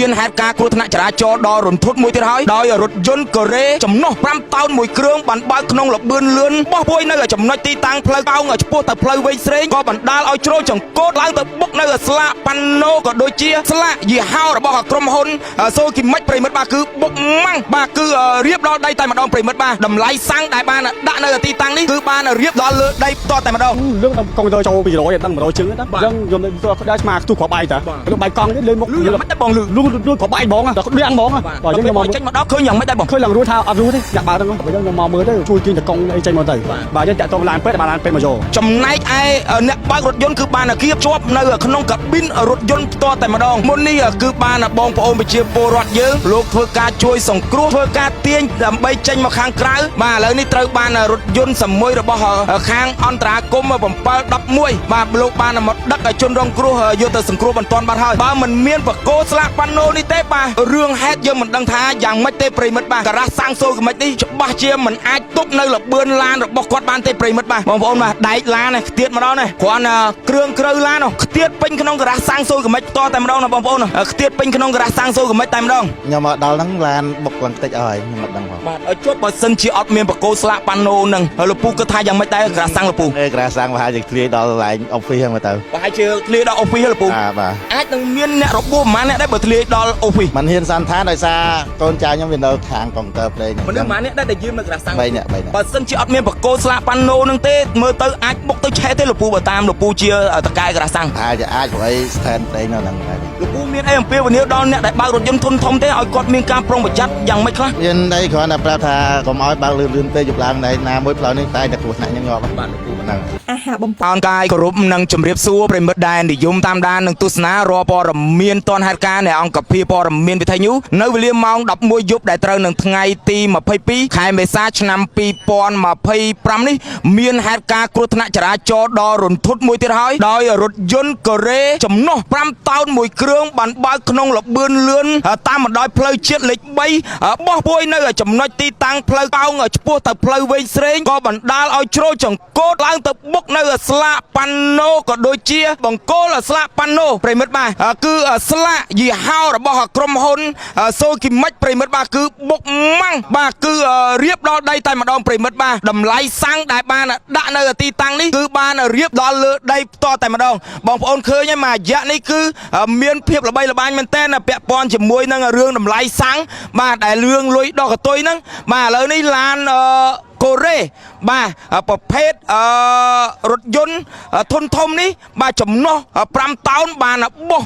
មានហេតុការណ៍គ្រោះថ្នាក់ចរាចរណ៍ដ៏រន្ធត់មួយទៀតហើយដោយរថយន្តកូរ៉េចំណុះ5តោនមួយគ្រឿងបានបើកក្នុងលបឿនលឿនបោះពួយនៅចំណុចទីតាំងផ្លូវកោងឆ្ពោះទៅផ្លូវវែងស្រេងក៏បណ្ដាលឲ្យជ្រុលចង្កូតឡើងទៅបុកនៅស្លាកប៉ាណូក៏ដូចជាស្លាកយីហោរបស់ក្រុមហ៊ុនសូគីមិចប្រិមិត្តបាទគឺបុកម៉ាំងបាទគឺរៀបដល់ដីតែម្ដងប្រិមិត្តបាទតម្លៃសាំងដែលបានដាក់នៅទីតាំងនេះគឺបានរៀបដល់លើដីផ្ទាល់តែម្ដងរឿងកុំព្យូទ័រចូល200ដឹង100ជើងហ្នឹងយើងខ្ញុំដែរស្មាខ្ទុះគ្រាប់បាយតាលើបាយកង់នេះលេងមុខលឺមិនតែបងលឺគ្រាប់បាយហ្មងដល់ឌៀងហ្មងបាទយើងមកចេញមកដល់ឃើញយ៉ាងម៉េចដែរបងឃើញឡើងរួចថាអត់រួចទេយ៉ាក់បើហ្នឹងយើងមកមើលទៅជួយគិញតកង់អីចេញមកទៅបាទយើងតាក់ទងឡានពេទ្យបានឡានពេទ្យមកយកចំណែកឯអ្នកបើករថយន្តគឺបានគៀបជាប់នៅក្នុងកាប៊ីនរថយន្តផ្ទាល់តែម្ដងមុននេះគឺបានបងប្អូនប្រជាពលរដ្ឋយើងលោកធ្វើការជួយសង្គ្រោះធ្វើការទាញដើម្បីចេញមកខាងក្រៅបាទឥឡូវនេះត្រូវបានរថយន្តសមួយរបស់ខាងអន្តរាគម711បាទលោកបានមកដឹកឲ្យជនរងគ្រោះយកទៅសង្គ្រោះបន្ទាន់បាត់ហើយបើមិនមានបកគោស្លាកប៉ាណូនេះទេបាទរឿងហេតុយើងមិនដឹងថាយ៉ាងម៉េចទេប្រិមិត្តបាទការ៉ាសាំងសូគីមិចនេះច្បាស់ជាមិនអាចទប់នៅលបឿនឡានរបស់គាត់បានទេប្រិមិត្តបាទបងប្អូនបាទដែកឡាននេះខ្ទាតម្ដងនេះគ្រាន់គ្រឿងក្រៅឡាននោះខ្ទាតពេញក្នុងការ៉ាសាំងសូគីមិចផ្ទាល់តែម្ដងណាបងប្អូនខ្ទាតពេញក្នុងការ៉ាសាំងសូគីមិចតែម្ដងខ្ញុំមកដល់ហ្នឹងឡានបុកឡើងតិចអស់ហើយខ្ញុំមិនដឹងផងបាទឲ្យជប់បើសិនជាអត់មានបកគោស្លាកប៉ាណូនឹងលពូគិតថាយ៉ាងម៉េចដែរការ៉ាសាំងលពូការ៉ាសាំងប្រហែលជាធ្លាយដល់កន្លែងអុកហ្វីសហ្នឹងទៅប្រហែលជាធ្លាយដល់អុកហ្វីសលពូបាទអាចនឹងមានអ្នករបួសប្រហែលអ្នកដែរបើធ្លាយដល់អុកហ្វីសមិនហ៊ានសន្តានដោយសារកូនចៅខ្ញុំវានៅខាងកុំព្យូទ័រផ្លេងមិនដឹងប្រហែលអ្នកដែរដែលយើងនៅការ៉ាសាំង3នាក់បើសិនជាអត់មានបកគោស្លាកប៉ាណូនឹងទេមើលទៅអាចបុកទៅឆេះទេលពូបើតាមលពូជាតកែការ៉ាសាំងអាចព្រោះអីស្ថែនផ្លេងនៅហ្នឹងលពូមានអីអំពាវនាវដល់អ្នកដែលបើករថយន្តធំទេឲ្យគាត់មានការប្រុងប្រយ័ត្នយ៉ាងម៉េចខ្លះមានអីគ្រាន់តែប្រាប់ថាកុំឲ្យបើកលឿនពេកយប់ឡើងណាមួយផ្លូវនេះតែគ្រោះថ្នាក់ខ្ញុំងាប់បាទលពូហ្នឹងអាហាបំផោនកាយគោរពនិងជម្រាបសួរប្រិមិត្តដែលនិយមតាមដាននិងទស្សនារាល់ព័ត៌មានទាន់ហេតុការណ៍នៃអង្គភាពព័ត៌មានវិទ្យុនៅវេលាម៉ោង11យប់ដែលត្រូវនឹងថ្ងៃទី22ខែមេសាឆ្នាំ2025នេះមានហេតុការណ៍គ្រោះថ្នាក់ចរាចរណ៍ដ៏រន្ធត់មួយទៀតហើយដោយរថយន្តកូរ៉េចំណុះ5តោនមួយគ្រឿងបានបើកក្នុងលបឿនលឿនតាមបណ្ដោយផ្លូវជាតិលេខ3បោះពួយនៅចំណុចទីតាំងផ្លូវកោងឆ្ពោះទៅផ្លូវវែងស្រេងក៏បណ្ដាលឲ្យជ្រុលចង្កូតឡើងទៅបុកនៅស្លាកប៉ាណូក៏ដូចជាបង្គោលស្លាកប៉ាណូប្រិមិត្តបាទគឺស្លាកយីហោរបស់ក្រុមហ៊ុនសូគីមិចប្រិមិត្តបាទគឺបុកម៉ាំងបាទគឺរៀបដល់ដីតែម្ដងប្រិមិត្តបាទតម្លៃសាំងដែលបានដាក់នៅទីតាំងនេះគឺបានរៀបដល់លើដីផ្ទាល់តែម្ដងបងប្អូនឃើញហើយមួយរយៈនេះគឺមានភាពល្បីល្បាញមែនទែនពាក់ព័ន្ធជាមួយនឹងរឿងតម្លៃសាំងបាទដែលរឿងលុយដកកតុយហ្នឹងបាទឥឡូវនេះឡានកូរ៉េបាទប្រភេទរថយន្តធុនធំនេះបាទចំណុះ5តោនបានបោះ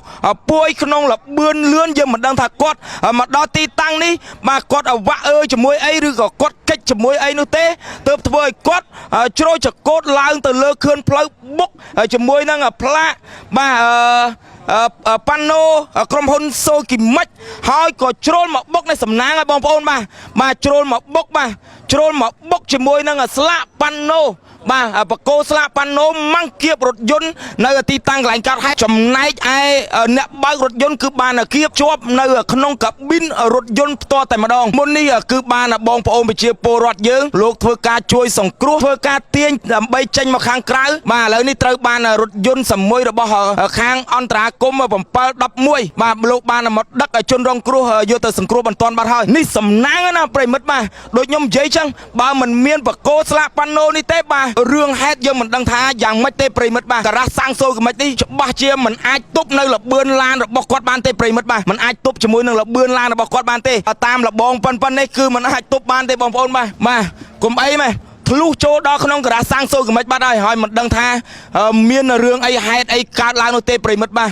ពួយក្នុងលបឿនលឿនយើងមិនដឹងថាគាត់មកដល់ទីតាំងនេះបាទគាត់វាក់ជាមួយអីឬក៏គាត់កិច្ចជាមួយអីនោះទេទើបធ្វើឲ្យគាត់ជ្រោយចកូតឡើងទៅលើខឿនផ្លូវបុកជាមួយនឹងផ្លាកបាទប៉ាណូក្រុមហ៊ុនសូគីមិចហើយក៏ជ្រុលមកបុកនៅសំណាងឲ្យបងប្អូនបាទជ្រុលមកបុកជាមួយនឹងស្លាកប៉ាណូបាទបកគោស្លាកប៉ាណូម៉ាំងគៀបរថយន្តនៅទីតាំងកន្លែងកើតហេតុចំណែកឯអ្នកបើករថយន្តគឺបានគៀបជាប់នៅក្នុងកាប៊ីនរថយន្តផ្ទាល់តែម្ដងមុននេះគឺបានបងប្អូនប្រជាពលរដ្ឋយើងលោកធ្វើការជួយសង្គ្រោះធ្វើការទាញដើម្បីចេញមកខាងក្រៅបាទឥឡូវនេះត្រូវបានរថយន្តសមួយរបស់ខាងអន្តរាគម711បាទលោកបានមកដឹកឲ្យជនរងគ្រោះយកទៅសង្គ្រោះបន្ទាន់បាត់ហើយនេះសំណាងណាប្រិមិត្តបាទដូចខ្ញុំនិយាយចឹងបើមិនមានបកគោស្លាកប៉ាណូនេះទេបាទរឿងហេតុយើងមិនដឹងថាយ៉ាងម៉េចទេប្រិមិត្តបាទការ៉ាសាំងសូគីមិចនេះច្បាស់ជាមិនអាចទប់នៅលបឿនឡានរបស់គាត់បានទេប្រិមិត្តបាទមិនអាចទប់ជាមួយនឹងលបឿនឡានរបស់គាត់បានទេតាមលបងប៉ុណ្ណេះគឺមិនអាចទប់បានទេបងប្អូនបាទកុំអីម៉េះធ្លុះចូលដល់ក្នុងការ៉ាសាំងសូគីមិចបាត់ហើយមិនដឹងថាមានរឿងអីហេតុអីកើតឡើងនោះទេប្រិមិត្តបាទ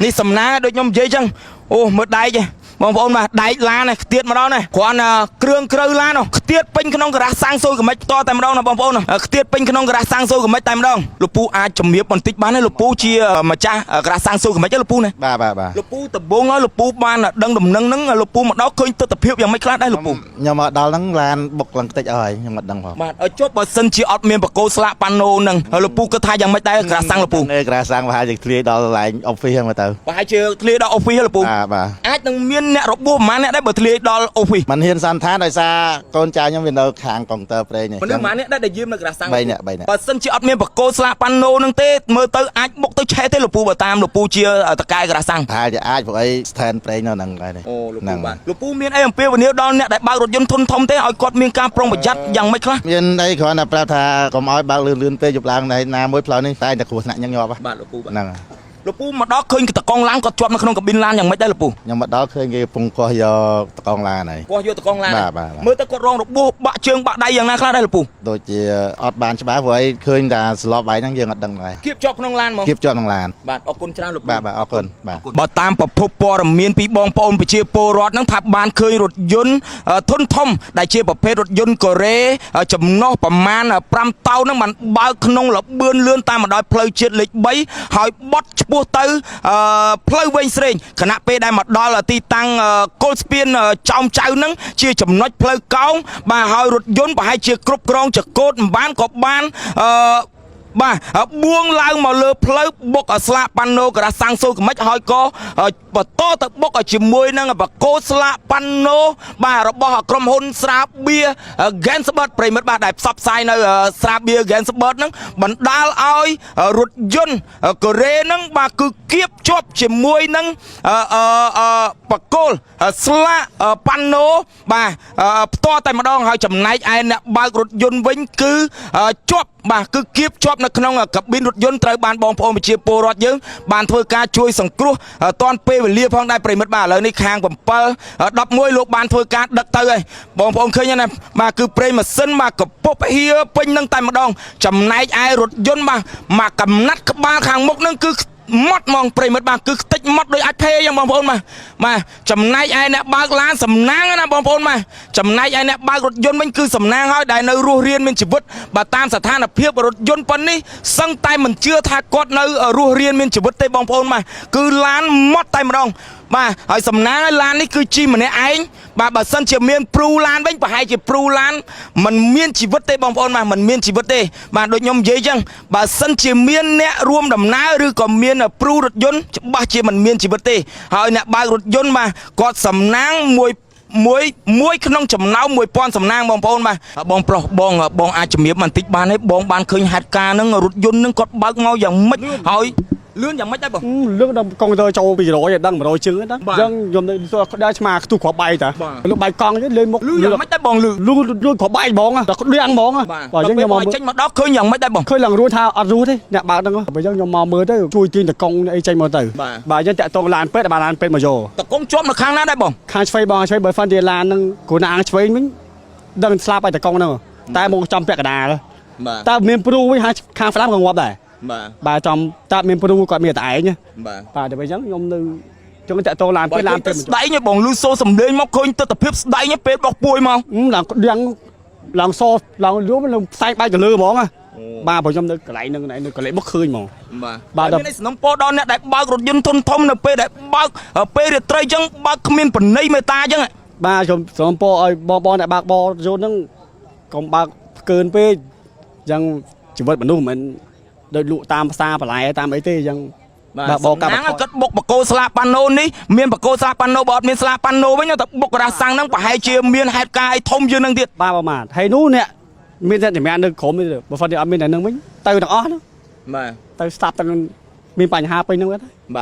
នេះសំណាដូចខ្ញុំនិយាយចឹងអូមើលដែកបងប្អូនបាទដែកឡានខ្ទាតម្ដងគ្រាន់គ្រឿងក្រៅឡានខ្ទាតពេញក្នុងការ៉ាសាំងសូគីមិចផ្ទាល់តែម្ដងណាបងប្អូនខ្ទាតពេញក្នុងការ៉ាសាំងសូគីមិចតែម្ដងលោកពូអាចជំរាបបន្តិចបានទេលោកពូជាម្ចាស់ការ៉ាសាំងសូគីមិចទេលោកពូណាបាទលោកពូដំបងហើយលោកពូបានដឹងដំណឹងហ្នឹងលោកពូមកដល់ឃើញទស្សនវិជ្ជាយ៉ាងម៉េចខ្លះដែរលោកពូខ្ញុំមកដល់ហ្នឹងឡានបុកឡើងតិចអស់ហើយខ្ញុំមិនដឹងផងបាទឲ្យជប់បើសិនជាអត់មានបកគោស្លាកប៉ាណូហ្នឹងលោកពូគិតថាយ៉ាងម៉េចដែរការ៉ាសាំងលោកពូការ៉ាសាំងប្រហែលជាធ្លាយដល់កន្លែងអុកហ្វីសហ្នឹងទៅប្រហែលជាធ្លាយដល់អុកហ្វីសលោកពូបាទអាចនឹងមាន អ្នករបួសប្រហែលអ្នកដែរបើធ្លាយដល់អូហ្វីស มันเห็นสันทานដោយសារកូនចៅខ្ញុំវានៅខាងកុងទ័រប្រេង មនុស្សប្រហែលអ្នកដែរដែលយាមនៅក្រាស់សាំង 3នាក់ បើសិនជាអត់មានបកគោស្លាកប៉ាណូនឹងទេមើលទៅអាចបុកទៅឆេះទេលោកពូបើតាមលោកពូជាតកែក្រាស់សាំង ប្រហែលជាអាចព្រោះអីស្ថែនប្រេងនៅហ្នឹងហើយ អូលោកពូបាទលោកពូមានអីអំពាវនាវដល់អ្នកដែលបើករថយន្តធុនធំទេឲ្យគាត់មានការប្រុងប្រយ័ត្នយ៉ាងម៉េចខ្លះ មានអីគ្រាន់តែប្រាប់ថាកុំឲ្យបើកលឿនៗពេកយប់ឡើងណាមួយផ្លូវនេះតែតែគ្រោះថ្នាក់ញឹកញាប់ បាទលោកពូបាទ ហ្នឹង លោកពូមកដល់ឃើញតកងឡានគាត់ជាប់នៅក្នុងកាប៊ីនឡានយ៉ាងម៉េចដែរលោកពូ ខ្ញុំមកដល់ឃើញគេកំពុងកោះយកតកងឡានហើយ គាត់យកតកងឡាន បាទ មើលទៅគាត់រងរបួសបាក់ជើងបាក់ដៃយ៉ាងណាខ្លះដែរលោកពូ ដូចជាអត់បានច្បាស់ព្រោះអីឃើញតែស្លាប់ហើយហ្នឹងយើងអត់ដឹងដែរ គៀបជាប់ក្នុងឡានហ្មង គៀបជាប់ក្នុងឡាន បាទអរគុណច្រើនលោកពូ បាទអរគុណបាទ បើតាមប្រភពព័ត៌មានពីបងប្អូនប្រជាពលរដ្ឋហ្នឹងថាបានឃើញរថយន្តធុនធំដែលជាប្រភេទរថយន្តកូរ៉េចំណុះប្រមាណ5តោនហ្នឹងបានបើកក្នុងលបឿនលឿនតាមបណ្ដោយផ្លូវជាតិលេខ3ហើយបត់ឆ្ពោះទៅផ្លូវវែងស្រេងខណៈពេលដែលមកដល់ទីតាំងគល់ស្ពានចោមចៅហ្នឹងជាចំណុចផ្លូវកោងបាទហើយរថយន្តប្រហែលជាគ្រប់គ្រងចកូតមិនបានក៏បានបាទបួងឡើងមកលើផ្លូវបុកស្លាកប៉ាណូក្រាស់សាំងសូក្មិចហើយក៏បន្តទៅបុកជាមួយនឹងបកគោស្លាកប៉ាណូបាទរបស់ក្រុមហ៊ុនស្រាបៀ Gensbert ប្រិមិត្តបាទដែលផ្សព្វផ្សាយនៅស្រាបៀ Gensbert ហ្នឹងបណ្ដាលឲ្យរថយន្តកូរ៉េហ្នឹងបាទគឺគៀបជាប់ជាមួយនឹងបកគោស្លាកប៉ាណូបាទផ្ទាល់តែម្ដងហើយចំណែកឯអ្នកបើករថយន្តវិញគឺជាប់បាទគឺគៀបជាប់នៅក្នុងកាប៊ីនរថយន្តត្រូវបានបងប្អូនប្រជាពលរដ្ឋយើងបានធ្វើការជួយសង្គ្រោះតាន់ពេលវេលាផងដែរប្រិមិត្តបាទឥឡូវនេះខាង7 11លោកបានធ្វើការដឹកទៅហើយបងប្អូនឃើញណាបាទគឺប្រេងម៉ាស៊ីនបាទកពុបហៀពេញនឹងតែម្ដងចំណែកឯរថយន្តបាទមកកំណាត់ក្បាលខាងមុខនឹងគឺម៉ត់ហ្មងប្រិមិត្តបាទគឺខ្ទេចម៉ត់ដោយអាចភេអញ្ចឹងបងប្អូនបាទចំណែកឯអ្នកបើកឡានសំណាងណាបងប្អូនបាទចំណែកឯអ្នកបើករថយន្តវិញគឺសំណាងហើយដែលនៅរស់រៀនមានជីវិតបាទតាមស្ថានភាពរថយន្តប៉ុណ្នេះសឹងតែមិនជឿថាគាត់នៅរស់រៀនមានជីវិតទេបងប្អូនបាទគឺឡានម៉ត់តែម្ដងបាទហើយសំណាងឲ្យឡាននេះគឺជិះម្នាក់ឯងបាទបើសិនជាមានព្រូឡានវិញប្រហែលជាព្រូឡានมันមានជីវិតទេបងប្អូនបាទมันមានជីវិតទេបាទដូចខ្ញុំនិយាយអញ្ចឹងបើសិនជាមានអ្នករួមដំណើរឬក៏មានព្រូរថយន្តច្បាស់ជាมันមានជីវិតទេហើយអ្នកបើករថយន្តបាទគាត់សំណាងមួយក្នុងចំណោម 1000 សំណាងបងប្អូនបាទបងប្រុសបងអាចជំរាបបន្តិចបានទេបងបានឃើញហេតុការណ៍ហ្នឹងរថយន្តហ្នឹងគាត់បើកមកយ៉ាងម៉េចហើយលឿនយ៉ាងម៉េចដែរបង លឿនដល់កុងទ័រចូល200ឲ្យដឹង100ជើងហ្នឹងអញ្ចឹងខ្ញុំនៅដែរឆ្មាខ្ទុះគ្រាប់បែកតាលោកបែកកង់ទេលេងមុខលឿនយ៉ាងម៉េចដែរបងលឿនគ្រាប់បែកហ្មងតែគាត់ដៀងហ្មងបាទអញ្ចឹងខ្ញុំមកចេញមកដល់ឃើញយ៉ាងម៉េចដែរបងឃើញឡើងរួចថាអត់រួចទេអ្នកបើកហ្នឹងបើអញ្ចឹងខ្ញុំមកមើលទៅជួយទាញតកង់អីចេញមកទៅបាទអញ្ចឹងតាក់តងឡានពេទ្យបានឡានពេទ្យមកយក តកង់ជាប់នៅខាងណាដែរបង ខាងឆ្វេងបងឆ្វេងបើហ្វាន់ជាឡានហ្នឹងគ្រូណាអាងឆ្វេងវិញដឹងស្លាប់ហើយតកង់ហ្នឹងតែមកចំពាក់កណ្ដាលតើមានព្រូវិញហើយខាងស្លាប់ក៏ងាប់ដែរបាទចំតើមានព្រូគាត់មានតែឯងបាទតែបើអញ្ចឹងខ្ញុំនៅចង់តាក់តងឡានពេទ្យឡានពេទ្យស្ដែងបងលឺសូរសំឡេងមកឃើញទស្សនភាពស្ដែងពេលបោះពួយមកឡើងសឡើងយំឡើងផ្សែងបែកទៅលើហ្មងបាទបើខ្ញុំនៅកន្លែងហ្នឹងនៅកន្លែងមកឃើញហ្មងបាទមានសំណពរដល់អ្នកដែលបើករថយន្តធុនធំនៅពេលដែលបើកពេលរាត្រីអញ្ចឹងបើកគ្មានបណៃមេតាអញ្ចឹងបាទខ្ញុំសំពរឲ្យបងអ្នកបើកបរយន្តហ្នឹងកុំបើកផ្កើនពេកអញ្ចឹងជីវិតមនុស្សមិនដោយលក់តាមផ្សារបន្លែតាមអីទេអញ្ចឹងបាទបងកាប់គាត់បុកបកគោស្លាកប៉ាណូនេះមានបកគោស្លាកប៉ាណូបើអត់មានស្លាកប៉ាណូវិញតែបុករ៉ាសាំងហ្នឹងប្រហែលជាមានហេតុការណ៍អីធំជាងនឹងទៀតបាទប្រហែលហើយនោះអ្នកមានតែសម្រាប់នៅក្រុមនេះបើហ្វឹកអត់មានតែនឹងវិញទៅទាំងអស់ហ្នឹងបាទទៅស្ដាប់ទាំងមានបញ្ហាពេញហ្នឹង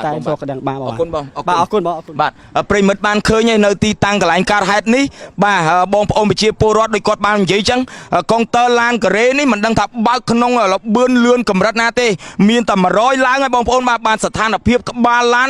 តែចូលកណ្ដឹងបាទអរគុណបងបាទអរគុណបងបាទប្រិមិត្តបានឃើញនៅទីតាំងកន្លែងកើតហេតុនេះបាទបងប្អូនប្រជាពលរដ្ឋដូចគាត់បាននិយាយអញ្ចឹងកុងទ័រឡានកូរ៉េនេះមិនដឹងថាបើកក្នុងលបឿនលឿនកម្រិតណាទេមានតែ100ឡើងហើយបងប្អូនបានស្ថានភាពក្បាលឡាន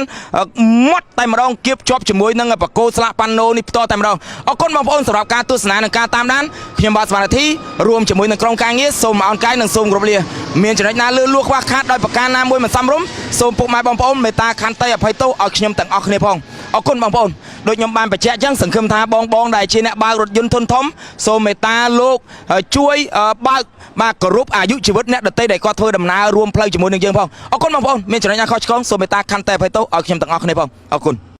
ម៉ត់តែម្ដងគៀបជាប់ជាមួយនឹងបកគោស្លាកប៉ាណូនេះផ្ទាល់តែម្ដងអរគុណបងប្អូនសម្រាប់ការទស្សនានិងការតាមដានខ្ញុំបាទស្វានាធីរួមជាមួយនឹងក្រុមការងារសូមអរកាយនិងសូមគោរពលាមានចំណុចណាលឺលួខ្វះខាតដោយប្រការណាមួយមិនសមរម្យសូមពុកម៉ែបងប្អូនមេត្តាខន្តីអភ័យទោសឲ្យខ្ញុំទាំងអស់គ្នាផងអរគុណបងប្អូនដូចខ្ញុំបានបញ្ជាក់អញ្ចឹងសង្ឃឹមថាបងដែលជាអ្នកបើករថយន្តធុនធំសូមមេត្តាលោកជួយបើកបាទគោរពអាយុជីវិតអ្នកដទៃដែលគាត់ធ្វើដំណើររួមផ្លូវជាមួយនឹងយើងផងអរគុណបងប្អូនមានចំណុចណាខុសឆ្គងសូមមេត្តាខន្តីអភ័យទោសឲ្យខ្ញុំទាំងអស់គ្នាផងអរគុណ